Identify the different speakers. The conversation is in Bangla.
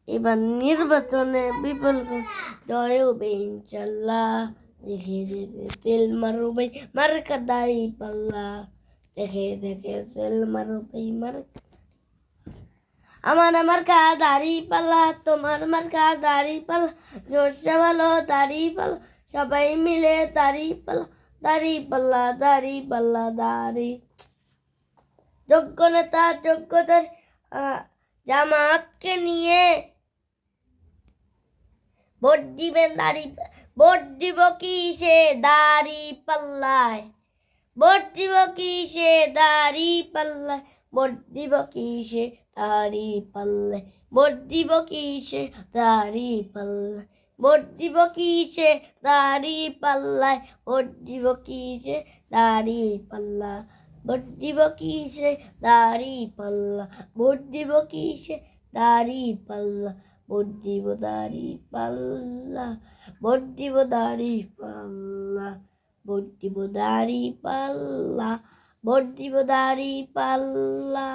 Speaker 1: এবার নির্বাচনে বিপুল জয় হবে ইনশাল্লাহ। দেখে দেখে তেল মারো ভাই মার্কা দাড়ি পাল্লা, দেখে দেখে তেল মারো ভাই মার্কা। আমার দাড়ি পাল্লা, তোমার মার্কা দাড়ি পাল্লা, জোরসে ভালো দাড়ি পাল্লা, সবাই মিলে দাড়ি পাল্লা, দাড়ি পাল্লা, দাড়ি পাল্লা, দাড়ি। যোগ্য নেতা যোগ্যতার জামাতকে নিয়ে ভোট দিবেন ভোট দিব কিসে দাড়ি পাল্লায়, ভোট দিব কিসে দাড়ি পাল্লায়, ভোট দিব কিসে দাড়ি পাল্লায়, ভোট দিব কিসে দাড়ি পাল্লায়, ভোট দিব কিসে দাড়ি পাল্লায়, ভোট দিব কিসে দাড়ি পাল্লা, ভোট দিব কিসে দাড়ি পাল্লা, ভোট দিব কিসে দাড়ি পাল্লা, ভোট দিব দাড়ি পাল্লা, ভোট দিব দাড়ি পাল্লা, ভোট দিব দাড়ি পাল্লা, ভোট দিব দাড়ি পাল্লা।